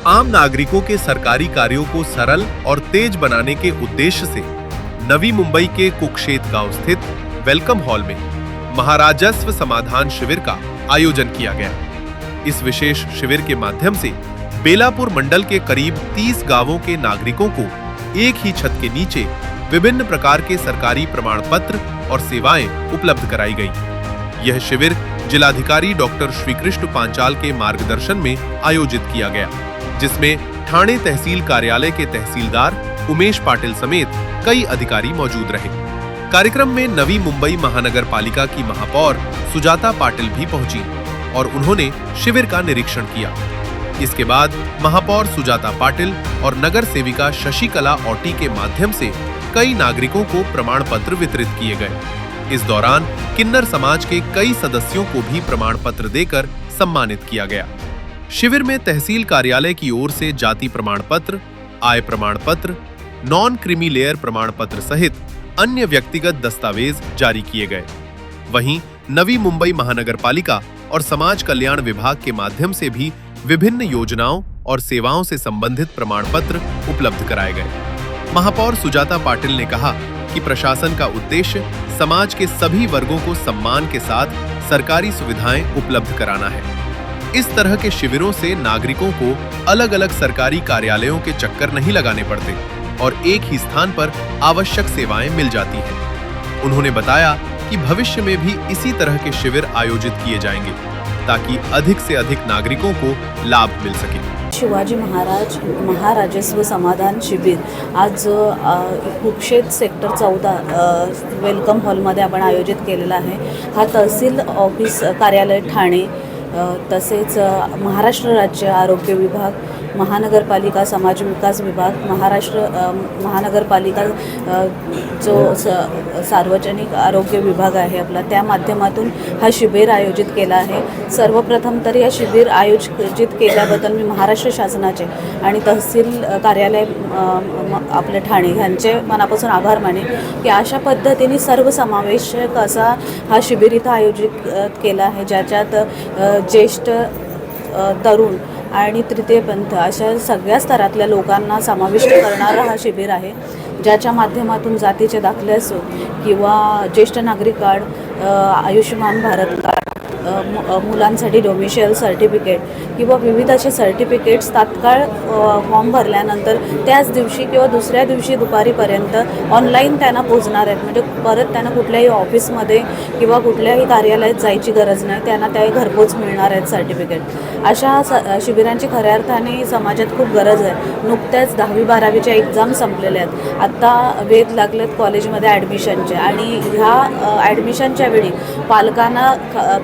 आम नागरिकों के सरकारी कार्यों को सरल और तेज बनाने के उद्देश्य से नवी मुंबई के कुक्षेत गांव स्थित वेलकम हॉल में महाराजस्व समाधान शिविर का आयोजन किया गया। इस विशेष शिविर के माध्यम से बेलापुर मंडल के करीब 30 गांवों के नागरिकों को एक ही छत के नीचे विभिन्न प्रकार के सरकारी प्रमाण पत्र और सेवाएं उपलब्ध कराई गई। यह शिविर जिलाधिकारी डॉक्टर श्रीकृष्ण पांचाल के मार्गदर्शन में आयोजित किया गया, जिसमें ठाणे तहसील कार्यालय के तहसीलदार उमेश पाटिल समेत कई अधिकारी मौजूद रहे। कार्यक्रम में नवी मुंबई महानगर पालिका की महापौर सुजाता पाटिल भी पहुंची और उन्होंने शिविर का निरीक्षण किया। इसके बाद महापौर सुजाता पाटिल और नगर सेविका शशिकला औटी के माध्यम से कई नागरिकों को प्रमाण पत्र वितरित किए गए। इस दौरान किन्नर समाज के कई सदस्यों को भी प्रमाण पत्र देकर सम्मानित किया गया। शिविर में तहसील कार्यालय की ओर से जाति प्रमाण पत्र, आय प्रमाण पत्र, नॉन क्रीमी लेयर प्रमाण पत्र सहित अन्य व्यक्तिगत दस्तावेज जारी किए गए। वहीं नवी मुंबई महानगर पालिका और समाज कल्याण विभाग के माध्यम से भी विभिन्न योजनाओं और सेवाओं से संबंधित प्रमाण पत्र उपलब्ध कराए गए। महापौर सुजाता पाटिल ने कहा कि प्रशासन का उद्देश्य समाज के सभी वर्गों को सम्मान के साथ सरकारी सुविधाएं उपलब्ध कराना है। इस तरह के शिविरों से नागरिकों को अलग अलग सरकारी कार्यालयों के चक्कर नहीं लगाने पड़ते और एक ही स्थान पर आवश्यक सेवाएं मिल जाती हैं। उन्होंने बताया कि भविष्य में भी इसी तरह के शिविर आयोजित किए जाएंगे ताकि अधिक से अधिक नागरिकों को लाभ मिल सके। शिवाजी महाराज महाराजस्व समाधान शिबिर आज कुक्षेत सेक्टर 14 वेलकम हॉलमध्ये आपण आयोजित केलेला आहे। हा तहसील ऑफिस कार्यालय ठाणे तसेच महाराष्ट्र राज्य आरोग्य विभाग, महानगरपालिका समाज विकास विभाग, महानगरपालिका जो सार्वजनिक आरोग्य विभाग आहे आपला, त्या माध्यमातून हा शिबिर आयोजित केला आहे। सर्वप्रथम तर या शिबिर आयोजित केल्याबद्दल मी महाराष्ट्र शासनाचे आणि तहसील कार्यालय आपले ठाणे यांचे मनापासून आभार मानेन की अशा पद्धतीने सर्वसमावेशक असा हा शिबिर इथं आयोजित केला आहे, ज्याच्यात ज्येष्ठ, तरुण आणि तृतीयपंथ अशा सगळ्या स्तरातल्या लोकांना समाविष्ट करणारा हा शिबिर आहे, ज्याच्या माध्यमातून जातीचे दाखले असो किंवा ज्येष्ठ नागरिक कार्ड, आयुष्यमान भारत कार्ड, मुलांसाठी डोमिशियल सर्टिफिकेट किंवा विविध असे सर्टिफिकेट्स तात्काळ फॉर्म भरल्यानंतर त्याच दिवशी किंवा दुसऱ्या दिवशी दुपारीपर्यंत ऑनलाईन त्यांना पोहोचणार आहेत। म्हणजे परत त्यांना कुठल्याही ऑफिसमध्ये किंवा कुठल्याही कार्यालयात जायची गरज नाही, त्यांना त्या घरपोच मिळणार आहेत सर्टिफिकेट। अशा शिबिरांची खऱ्या अर्थाने समाजात खूप गरज आहे। नुकत्याच 10वी-12वीच्या एक्झाम संपलेल्या आहेत, आत्ता वेध लागलेत कॉलेजमध्ये ॲडमिशनचे आणि ह्या ॲडमिशनच्या वेळी पालकांना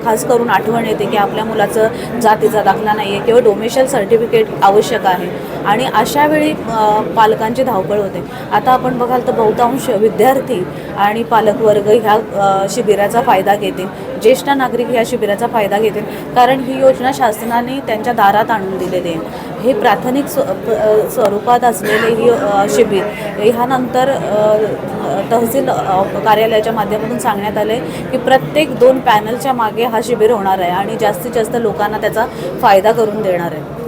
खास करून आठवण येते की आपल्या मुलाचं जातीचा दाखला नाही आहे किंवा डोमिशियल सर्टिफिकेट आवश्यक आहे आणि अशा वेळी पालकांची धावपळ होते। आता आपण बघाल तर बहुतांश विद्यार्थी आणि पालकवर्ग ह्या शिबिराचा फायदा घेतील, ज्येष्ठ नागरिक ह्या शिबिराचा फायदा घेतील, कारण ही योजना शासनाने त्यांच्या दारात आणून दिलेली आहे। हे प्राथमिक स्वरूपात असलेले ही शिबिर ह्यानंतर तहसील कार्यालयाच्या माध्यमातून सांगण्यात आले की प्रत्येक 2 पॅनलच्या मागे हा शिबिर होणार आहे आणि जास्तीत जास्त लोकांना त्याचा फायदा करून देणार आहे।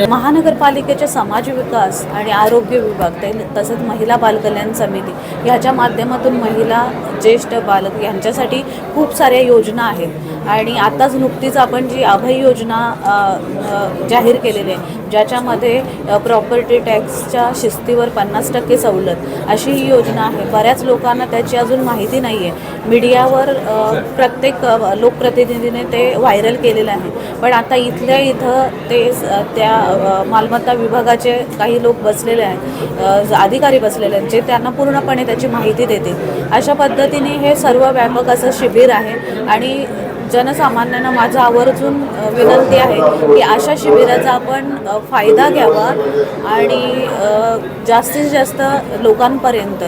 महानगरपालिकेचे समाज विकास आणि आरोग्य विभाग तसेच महिला बालकल्याण समिती ह्याच्या माध्यमातून महिला, ज्येष्ठ, बालक यांच्यासाठी खूप साऱ्या योजना आहेत आणि आताच नुकतीच आपण जी अभय योजना जाहीर केलेली आहे, ज्याच्यामध्ये प्रॉपर्टी टॅक्सच्या शिस्तीवर 50% सवलत अशी ही योजना आहे। बऱ्याच लोकांना त्याची अजून माहिती नाही आहे। मीडियावर प्रत्येक लोकप्रतिनिधीने ते व्हायरल केलेलं आहे, पण आता इथल्या इथं ते त्या मालमत्ता विभागाचे काही लोक बसलेले आहेत, अधिकारी बसलेले आहेत, जे त्यांना पूर्णपणे त्याची माहिती देतील। अशा पद्धतीने हे सर्व व्यापक असं शिबिर आहे आणि जनसामान्यांना माझं आवर्जून विनंती आहे की अशा शिबिराचा आपण फायदा घ्यावा आणि जास्तीत जास्त लोकांपर्यंत,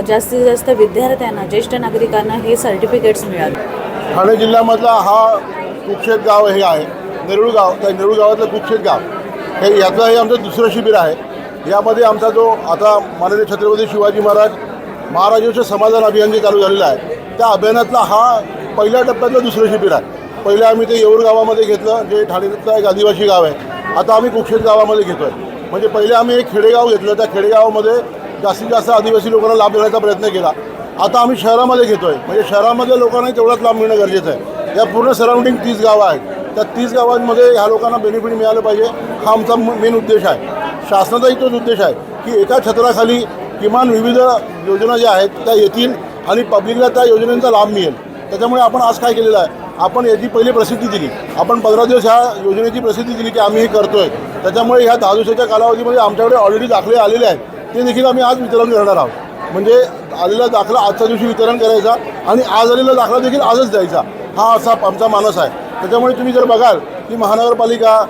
जास्तीत जास्त विद्यार्थ्यांना, ज्येष्ठ नागरिकांना हे सर्टिफिकेट्स मिळाले। ठाणे जिल्ह्यामधला हा कुक्षेत गाव हे आहे, नेरूळ गाव, त्या नेरूळ गावातलं कुक्षेत गाव हे याचं हे आमचं दुसरं शिबिर आहे। यामध्ये आमचा जो आता माननीय छत्रपती शिवाजी महाराजांचे समाधान अभियान जे चालू झालेलं आहे, त्या अभियानातला हा पहिल्या टप्प्यातलं दुसरं शिबिर आहे। पहिले आम्ही ते येऊर गावामध्ये घेतलं, जे ठाण्यातलं एक आदिवासी गाव आहे, आता आम्ही कुक्षेत गावामध्ये घेतो आहे. म्हणजे पहिले आम्ही एक खेडेगाव घेतलं, त्या खेडेगावामध्ये जास्तीत जास्त आदिवासी लोकांना लाभ देण्याचा प्रयत्न केला. आता आम्ही शहरामध्ये घेतो आहे. म्हणजे शहरामध्ये लोकांनाही तेवढाच लाभ मिळणं गरजेचं आहे. या पूर्ण सराउंडिंग 30 गावं आहेत. त्या 30 गावांमध्ये ह्या लोकांना बेनिफिट मिळालं पाहिजे, हा आमचा मेन उद्देश आहे. शासनाचाही तोच उद्देश आहे की एका छत्राखाली किमान विविध योजना ज्या आहेत त्या येतील आणि पब्लिकला त्या योजनेचा लाभ मिळेल. त्याच्यामुळे आपण आज काय केलेलं आहे, आपण याची पहिली प्रसिद्धी दिली. आपण 15 दिवस ह्या योजनेची प्रसिद्धी दिली की आम्ही हे करतो आहे. त्याच्यामुळे ह्या 10 दिवसाच्या कालावधीमध्ये आमच्याकडे ऑलरेडी दाखले आलेले आहेत, ते देखील आम्ही आज वितरण करणार आहोत. म्हणजे आलेला दाखला आजच्या दिवशी वितरण करायचा आणि आज आलेला दाखला देखील आजच द्यायचा, हा असा आमचा मानस आहे. त्याच्यामुळे तुम्ही जर बघाल की महानगरपालिका,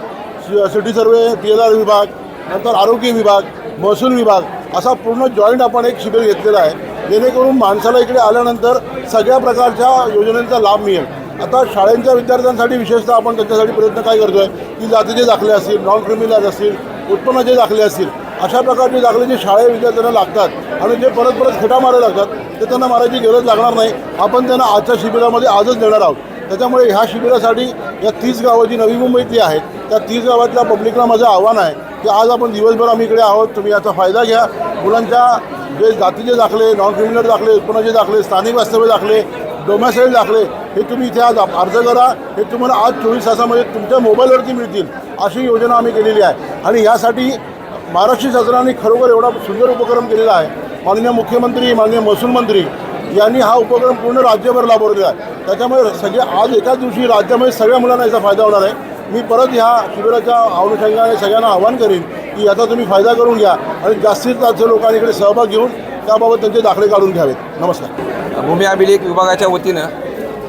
सिटी सर्वे, PLR विभाग, नंतर आरोग्य विभाग, महसूल विभाग असा पूर्ण जॉईंट आपण एक शिबिर घेतलेलं आहे, जेणेकरून माणसाला इकडे आल्यानंतर सगळ्या प्रकारच्या योजनांचा लाभ मिळेल. आता शाळेंच्या विद्यार्थ्यांसाठी विशेषतः आपण त्यांच्यासाठी प्रयत्न काय करतो आहे की जातीचे दाखले असतील, नॉन क्रिमिनल असतील, उत्पन्नाचे दाखले असतील, अशा प्रकारचे दाखले जे शाळेत विद्यार्थ्यांना लागतात आणि जे परत परत खेटा मारायला लागतात ते त्यांना मारायची गरज लागणार नाही. आपण त्यांना आजच्या शिबिरामध्ये आजच देणार आहोत. त्याच्यामुळे ह्या शिबिरासाठी या 30 गावं जी नवी मुंबईतली आहेत त्या 30 गावातल्या पब्लिकला माझं आव्हान आहे की आज आपण दिवसभर आम्ही इकडे आहोत, तुम्ही याचा फायदा घ्या. मुलांच्या जे जातीचे दाखले, नॉन क्रिमिनल दाखले, उत्पन्नाचे दाखले, स्थानिक वास्तव्य दाखले, डोमॅसाईल दाखले हे तुम्ही इथे आज अर्ज करा. हे तुम्हाला आज 24 तासामध्ये तुमच्या मोबाईलवरती मिळतील, अशी योजना आम्ही केलेली आहे. आणि यासाठी महाराष्ट्र शासनाने खरोखर एवढा सुंदर उपक्रम केलेला आहे. माननीय मुख्यमंत्री, माननीय महसूल मंत्री यांनी हा उपक्रम पूर्ण राज्यभर राबवलेला आहे. त्याच्यामुळे सगळे आज एकाच दिवशी राज्यामध्ये सगळ्या मुलांना याचा फायदा होणार आहे. मी परत ह्या शिबिराच्या अनुषंगाने सगळ्यांना आवाहन करीन की याचा तुम्ही फायदा करून घ्या आणि जास्तीत जास्त लोकांनी इकडे सहभाग घेऊन त्याबाबत त्यांचे दाखले काढून घ्यावेत. नमस्कार. भूमी अभिलेख विभागाच्या वतीनं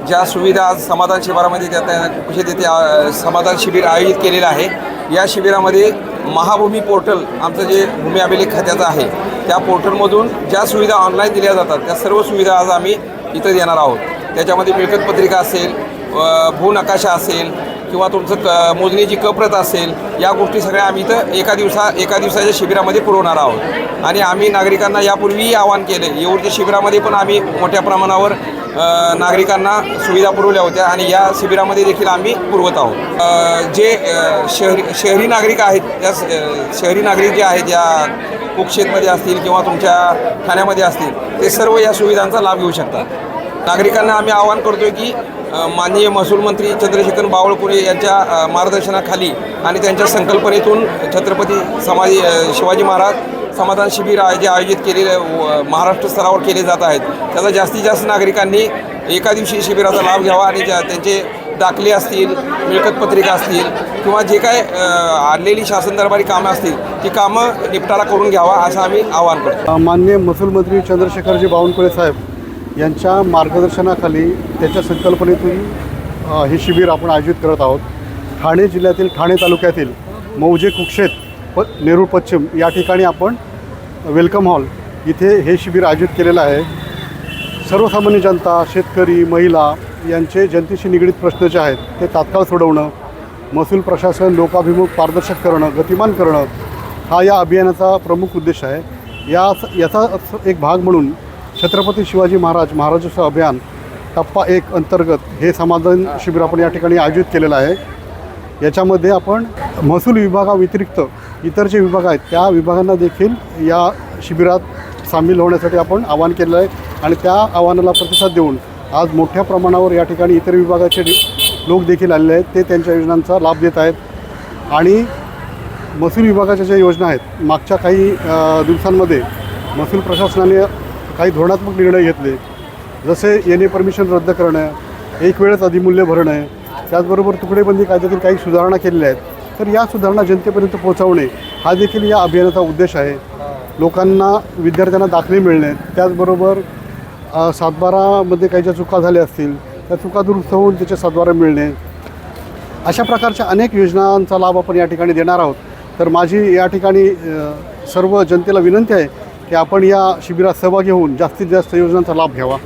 ज्या सुविधा आज समाधान शिबिरामध्ये देत कुक्षेत येथे समाधान शिबिर आयोजित केलेलं आहे. या शिबिरामध्ये महाभूमी पोर्टल आमचं जे भूमी अभिलेख खात्याचं आहे त्या पोर्टलमधून ज्या सुविधा ऑनलाईन दिल्या जातात त्या सर्व सुविधा आज आम्ही इथं देणार आहोत. त्याच्यामध्ये मिळकत पत्रिका असेल, भूनकाशा असेल किंवा तुमचं मोजणीची कप्रत असेल, या गोष्टी सगळ्या आम्ही इथं एका दिवसाच्या शिबिरामध्ये पुरवणार आहोत. आणि आम्ही नागरिकांना यापूर्वीही आवाहन केले, येऊरच्या शिबिरामध्ये पण आम्ही मोठ्या प्रमाणावर नागरिकांना सुविधा पुरवल्या होत्या आणि या शिबिरामध्ये देखील आम्ही पुरवत आहोत. जे शहरी नागरिक आहेत त्या शहरी नागरिक जे आहेत या कुक्षेतमध्ये असतील किंवा तुमच्या ठाण्यामध्ये असतील ते सर्व या सुविधांचा लाभ घेऊ शकतात. नागरिकांना आम्ही आवाहन करतो आहे की माननीय महसूल मंत्री चंद्रशेखर बावनकुळे यांच्या मार्गदर्शनाखाली आणि त्यांच्या संकल्पनेतून छत्रपती शिवाजी महाराज समाधान शिबिर जे आयोजित केलेले महाराष्ट्र स्तरावर केले जात आहेत त्याचा जास्तीत जास्त नागरिकांनी एका दिवशी शिबिराचा लाभ घ्यावा आणि त्यांचे दाखले असतील, मिळकत पत्रिका असतील किंवा जे काय आणलेली शासन दरबारी कामं असतील ती कामं निपटारा करून घ्यावा असं आम्ही आवाहन करतो. माननीय महसूल मंत्री चंद्रशेखरजी बावनकुळे साहेब यांच्या मार्गदर्शनाखाली त्याच्या संकल्पनेतून हे शिबिर आपण आयोजित करत आहोत. ठाणे जिल्ह्यातील ठाणे तालुक्यातील मौजे कुक्षेत नेरूळ पश्चिम या ठिकाणी आपण वेलकम हॉल इथे हे शिबिर आयोजित केलेलं आहे. सर्वसामान्य जनता, शेतकरी, महिला यांचे जनतेशी निगडीत प्रश्न जे आहेत ते तात्काळ सोडवणं, महसूल प्रशासन लोकाभिमुख पारदर्शक करणं, गतिमान करणं हा या अभियानाचा प्रमुख उद्देश आहे. याचा एक भाग म्हणून छत्रपती शिवाजी महाराजोत्सव अभियान टप्पा 1 अंतर्गत हे समाधान शिबिर आपण या ठिकाणी आयोजित केलेलं आहे. याच्यामध्ये आपण महसूल विभागाव्यतिरिक्त इतर जे विभाग आहेत त्या विभागांना देखील या शिबिरात सामील होण्यासाठी आपण आवाहन केलं आहे आणि त्या आव्हानाला प्रतिसाद देऊन आज मोठ्या प्रमाणावर या ठिकाणी इतर विभागाचे लोक देखील आलेले आहेत. ते त्यांच्या योजनांचा लाभ देत आहेत आणि महसूल विभागाच्या ज्या योजना आहेत मागच्या काही दिवसांमध्ये महसूल प्रशासनाने काही धोरणात्मक निर्णय घेतले, जसे येणे परमिशन रद्द करणं, एक वेळच अधिमूल्य भरणं, त्याचबरोबर तुकडेबंदी कायद्यातील काही सुधारणा केलेल्या आहेत. तर या सुधारणा जनतेपर्यंत पोहोचवणे हा देखील या अभियानाचा उद्देश आहे. लोकांना, विद्यार्थ्यांना दाखले मिळणे, त्याचबरोबर 7/12मध्ये काही ज्या चुका झाल्या असतील त्या चुका दुरुस्त होऊन त्याचे 7/12 मिळणे, अशा प्रकारच्या अनेक योजनांचा लाभ आपण या ठिकाणी देणार आहोत. तर माझी या ठिकाणी सर्व जनतेला विनंती आहे की आपण या शिबिरात सहभागी होऊन जास्तीत जास्त योजनांचा लाभ घ्यावा.